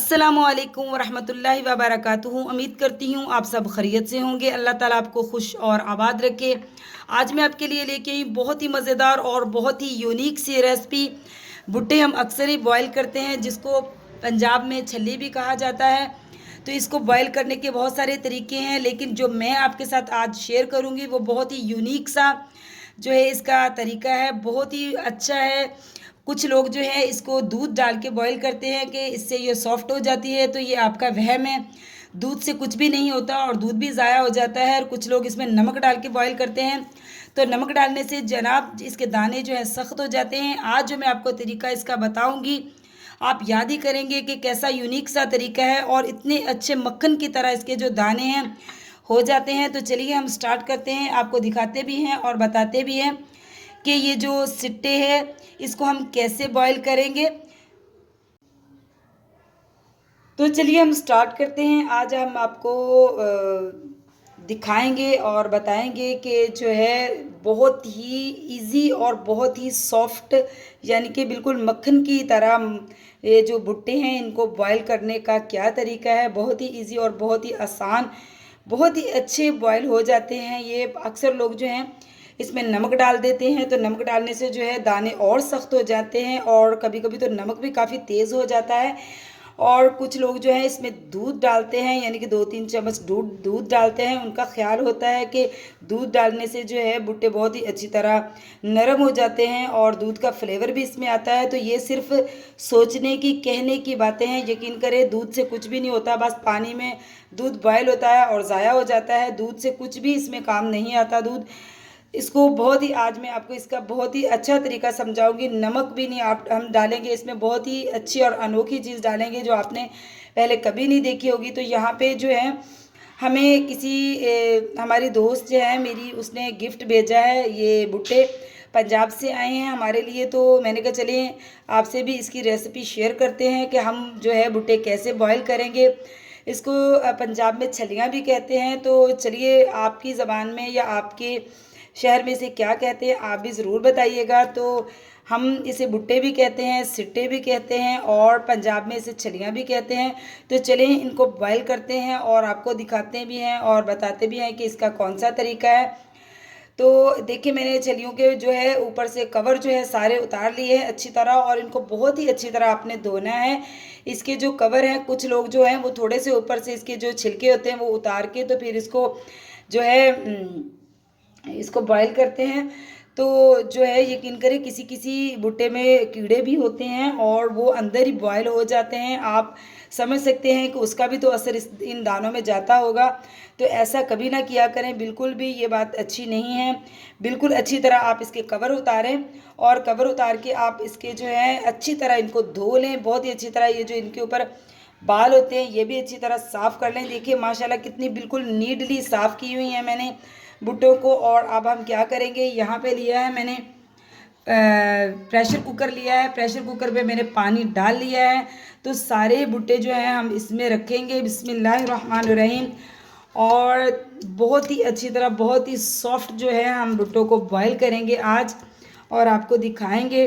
अस्सलामुअलैकुम वरहमतुल्लाहि वबरकातुहू। उम्मीद करती हूँ आप सब खैरियत से होंगे। अल्लाह ताला आपको खुश और आबाद रखे। आज मैं आपके लिए लेके आई बहुत ही मज़ेदार और बहुत ही यूनिक सी रेसिपी। भुट्टे हम अक्सर ही बॉयल करते हैं, जिसको पंजाब में छल्ली भी कहा जाता है। तो इसको बॉयल करने के बहुत सारे तरीके हैं, लेकिन जो मैं आपके साथ आज शेयर करूँगी वो बहुत ही यूनिक सा जो है इसका तरीका है, बहुत ही अच्छा है। कुछ लोग जो है इसको दूध डाल के बॉईल करते हैं कि इससे ये सॉफ्ट हो जाती है, तो ये आपका वहम है। दूध से कुछ भी नहीं होता और दूध भी ज़ाया हो जाता है। और कुछ लोग इसमें नमक डाल के बॉईल करते हैं, तो नमक डालने से जनाब इसके दाने जो है सख्त हो जाते हैं। आज जो मैं आपको तरीका इसका बताऊंगी, आप याद ही करेंगे कि कैसा यूनिक सा तरीका है और इतने अच्छे मक्खन की तरह इसके जो दाने हैं हो जाते हैं। तो चलिए हम स्टार्ट करते हैं, आपको दिखाते भी हैं और बताते भी हैं कि ये जो सिट्टे हैं इसको हम कैसे बॉईल करेंगे। तो चलिए हम स्टार्ट करते हैं। आज हम आपको दिखाएंगे और बताएंगे कि जो है बहुत ही इजी और बहुत ही सॉफ्ट, यानी कि बिल्कुल मक्खन की तरह ये जो भुट्टे हैं इनको बॉईल करने का क्या तरीका है। बहुत ही इजी और बहुत ही आसान, बहुत ही अच्छे बॉईल हो जाते हैं ये। अक्सर लोग जो हैं इसमें नमक डाल देते हैं, तो नमक डालने से जो है दाने और सख्त हो जाते हैं और कभी कभी तो नमक भी काफ़ी तेज़ हो जाता है। और कुछ लोग जो है इसमें दूध डालते हैं, यानी कि 2-3 चम्मच दूध डालते हैं। उनका ख्याल होता है कि दूध डालने से जो है भुट्टे बहुत ही अच्छी तरह नरम हो जाते हैं और दूध का फ्लेवर भी इसमें आता है। तो ये सिर्फ सोचने की, कहने की बातें हैं। यकीन करें, दूध से कुछ भी नहीं होता, बस पानी में दूध बॉयल होता है और ज़ाया हो जाता है। दूध से कुछ भी इसमें काम नहीं आता। दूध इसको बहुत ही, आज मैं आपको इसका बहुत ही अच्छा तरीका समझाऊंगी। नमक भी नहीं आप हम डालेंगे इसमें, बहुत ही अच्छी और अनोखी चीज़ डालेंगे जो आपने पहले कभी नहीं देखी होगी। तो यहाँ पे जो है हमें हमारी दोस्त जो है मेरी, उसने गिफ्ट भेजा है। ये भुट्टे पंजाब से आए हैं हमारे लिए, तो मैंने कहा चलिए आपसे भी इसकी रेसिपी शेयर करते हैं कि हम जो है भुट्टे कैसे बॉयल करेंगे। इसको पंजाब में छलियाँ भी कहते हैं। तो चलिए आपकी ज़बान में या आपके शहर में इसे क्या कहते हैं आप भी ज़रूर बताइएगा। तो हम इसे भुट्टे भी कहते हैं, सिट्टे भी कहते हैं और पंजाब में इसे छलियाँ भी कहते हैं। तो चलिए इनको बॉयल करते हैं और आपको दिखाते भी हैं और बताते भी हैं कि इसका कौन सा तरीका है। तो देखिए, मैंने छलियों के जो है ऊपर से कवर जो है सारे उतार लिए हैं अच्छी तरह, और इनको बहुत ही अच्छी तरह आपने धोना है। इसके जो कवर हैं, कुछ लोग जो हैं वो थोड़े से ऊपर से इसके जो छिलके होते हैं वो उतार के तो फिर इसको जो है इसको बॉईल करते हैं। तो जो है यकीन करें, किसी किसी भुट्टे में कीड़े भी होते हैं और वो अंदर ही बॉयल हो जाते हैं। आप समझ सकते हैं कि उसका भी तो असर इन दानों में जाता होगा। तो ऐसा कभी ना किया करें, बिल्कुल भी ये बात अच्छी नहीं है। बिल्कुल अच्छी तरह आप इसके कवर उतारें और कवर उतार के आप इसके जो है अच्छी तरह इनको धो लें, बहुत ही अच्छी तरह। ये जो इनके ऊपर बाल होते हैं ये भी अच्छी तरह साफ़ कर लें। देखिए माशाल्लाह कितनी बिल्कुल नीटली साफ़ की हुई है मैंने भुट्टों को। और अब हम क्या करेंगे, यहाँ पे लिया है मैंने प्रेशर कुकर लिया है। प्रेशर कुकर पे मैंने पानी डाल लिया है। तो सारे भुट्टे जो हैं हम इसमें रखेंगे। बिस्मिल्लाहिर्रहमानिर्रहीम। और बहुत ही अच्छी तरह, बहुत ही सॉफ्ट जो है हम भुट्टों को बॉईल करेंगे आज और आपको दिखाएंगे।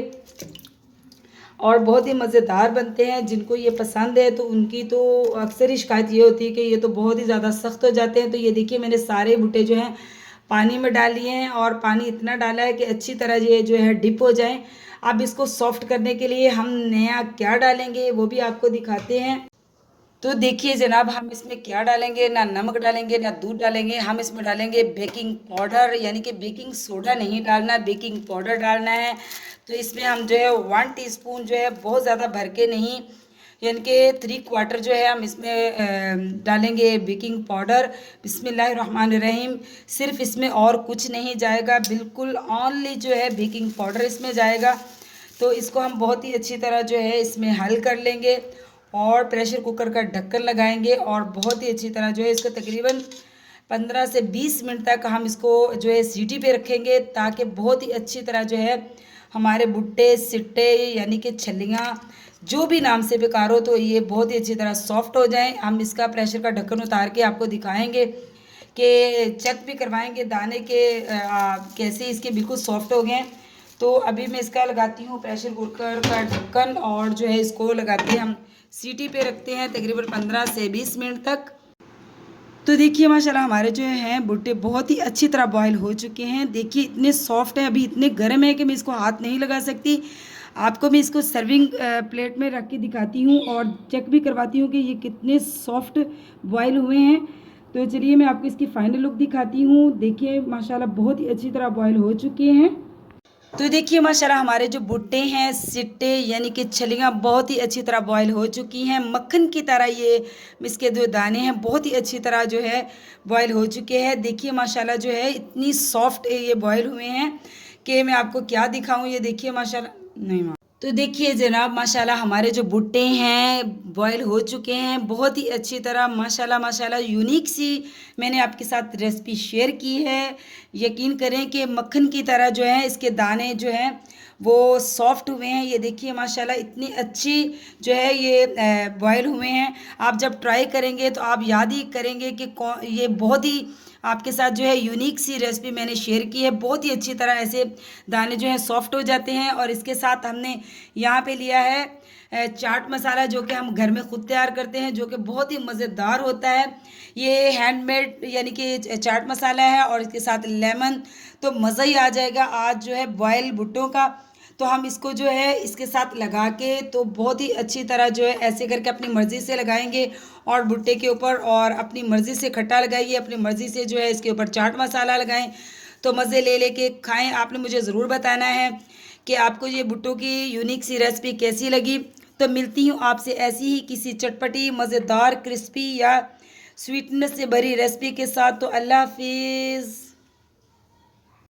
और बहुत ही मज़ेदार बनते हैं। जिनको ये पसंद है तो उनकी तो अक्सर ही शिकायत ये होती है कि ये तो बहुत ही ज़्यादा सख्त हो जाते हैं। तो ये देखिए, मैंने सारे भुट्टे जो हैं पानी में डाल लिए हैं और पानी इतना डाला है कि अच्छी तरह ये जो है डिप हो जाएं। अब इसको सॉफ्ट करने के लिए हम नया क्या डालेंगे वो भी आपको दिखाते हैं। तो देखिए जनाब, हम इसमें क्या डालेंगे, ना नमक डालेंगे ना दूध डालेंगे। हम इसमें डालेंगे बेकिंग पाउडर, यानी कि बेकिंग सोडा नहीं डालना, बेकिंग पाउडर डालना है। तो इसमें हम जो है 1 टीस्पून जो है, बहुत ज़्यादा भर के नहीं, यानी कि 3/4 जो है हम इसमें डालेंगे बेकिंग पाउडर। बिस्मिल्लाहिर्रहमानिर्रहीम। सिर्फ इसमें और कुछ नहीं जाएगा, बिल्कुल ओनली जो है बेकिंग पाउडर इसमें जाएगा। तो इसको हम बहुत ही अच्छी तरह जो है इसमें हल कर लेंगे और प्रेशर कुकर का ढक्कन लगाएंगे और बहुत ही अच्छी तरह जो है इसको तकरीबन 15 से 20 मिनट तक हम इसको जो है सीटी पे रखेंगे, ताकि बहुत ही अच्छी तरह जो है हमारे भुट्टे, सिट्टे, यानी कि छलियाँ, जो भी नाम से बेकारो, तो ये बहुत ही अच्छी तरह सॉफ्ट हो जाएं। हम इसका प्रेशर का ढक्कन उतार के आपको दिखाएंगे कि चेक भी करवाएंगे दाने के कैसे इसके बिल्कुल सॉफ्ट हो गए। तो अभी मैं इसका लगाती हूँ प्रेशर कुकर का ढक्कन और जो है इसको लगाते हम सीटी पे रखते हैं तकरीबन 15 से 20 मिनट तक। तो देखिए माशाल्लाह हमारे जो हैं भुट्टे बहुत ही अच्छी तरह बॉयल हो चुके हैं। देखिए इतने सॉफ्ट हैं, अभी इतने गर्म है कि मैं इसको हाथ नहीं लगा सकती। आपको मैं इसको सर्विंग प्लेट में रख के दिखाती हूँ और चेक भी करवाती हूँ कि ये कितने सॉफ्ट बॉयल हुए हैं। तो चलिए मैं आपको इसकी फाइनल लुक दिखाती हूँ। देखिए माशाल्लाह बहुत ही अच्छी तरह बॉयल हो चुके हैं। तो देखिए माशाल्लाह हमारे जो भुट्टे हैं सिट्टे यानी कि छलियाँ बहुत ही अच्छी तरह बॉयल हो चुकी हैं। मक्खन की तरह ये इसके जो दाने हैं बहुत ही अच्छी तरह जो है बॉयल हो चुके हैं। देखिए माशाल्लाह जो है इतनी सॉफ्ट ये बॉयल हुए हैं कि मैं आपको क्या दिखाऊं। ये देखिए माशाल्लाह नहीं माँ तो देखिए जनाब माशाल्लाह हमारे जो भुट्टे हैं बॉयल हो चुके हैं बहुत ही अच्छी तरह। माशाल्लाह माशाल्लाह यूनिक सी मैंने आपके साथ रेसिपी शेयर की है। यकीन करें कि मक्खन की तरह जो है इसके दाने जो हैं वो सॉफ्ट हुए हैं। ये देखिए माशाल्लाह इतनी अच्छी जो है ये बॉयल हुए हैं। आप जब ट्राई करेंगे तो आप याद ही करेंगे कि ये बहुत ही आपके साथ जो है यूनिक सी रेसिपी मैंने शेयर की है। बहुत ही अच्छी तरह ऐसे दाने जो हैं सॉफ्ट हो जाते हैं। और इसके साथ हमने यहाँ पे लिया है चाट मसाला जो कि हम घर में ख़ुद तैयार करते हैं, जो कि बहुत ही मज़ेदार होता है। ये हैंडमेड यानी कि चाट मसाला है और इसके साथ लेमन, तो मज़ा ही आ जाएगा। आज जो है बॉयल भुट्टों का तो हम इसको जो है इसके साथ लगा के तो बहुत ही अच्छी तरह जो है ऐसे करके अपनी मर्ज़ी से लगाएंगे और भुट्टे के ऊपर, और अपनी मर्ज़ी से खट्टा लगाइए, अपनी मर्ज़ी से जो है इसके ऊपर चाट मसाला लगाएं तो मज़े ले लेके खाएं। आपने मुझे ज़रूर बताना है कि आपको ये भुट्टों की यूनिक सी रेसिपी कैसी लगी। तो मिलती हूँ आपसे ऐसी ही किसी चटपटी मज़ेदार क्रिस्पी या स्वीटनेस से भरी रेसिपी के साथ। तो अल्लाह हाफिज़।